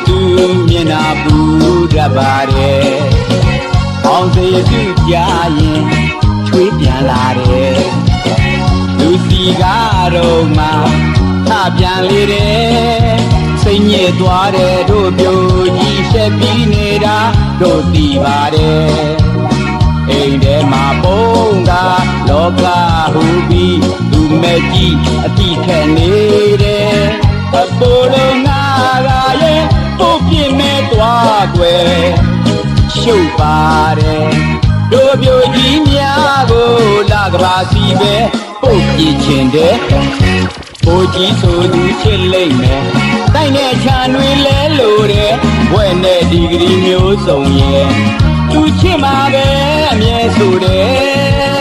သူမျက်နှာပူတတ်ပါတယ်အောင်စေသူကြရင်ချွေးပြန်လာတယ်လူစီကားတော့မှထပြန်လေတယ်စိတ်ညစ်သွားတယ်တို့ပြိုကြီးရှက်ပြီးနေတာတို့သိပါတယ်အိမ်ထဲမှာပုံကလောကဟူပြီးသူမဲ့ကြီးအတိခက်နေတယ်အပေါ်လုံးငါကရဲ့ပုတ်ပြင်းမဲ့သွားွယ်ရှုပ်ပါတယ်တို့ပြိုကြီးများကိုလာကဘာစီပဲပုတ်ပြင်းချင်တယ်ဘိုးကြီးဆိုသူချစ်လိမ့်မယ်တိုက်နဲ့ချာတွေလဲလို့တဲ့ဘွဲ့နဲ့ဒီဂရီမျိုးစုံရဲ့သူချစ်မှာပဲအမြဲဆိုတယ်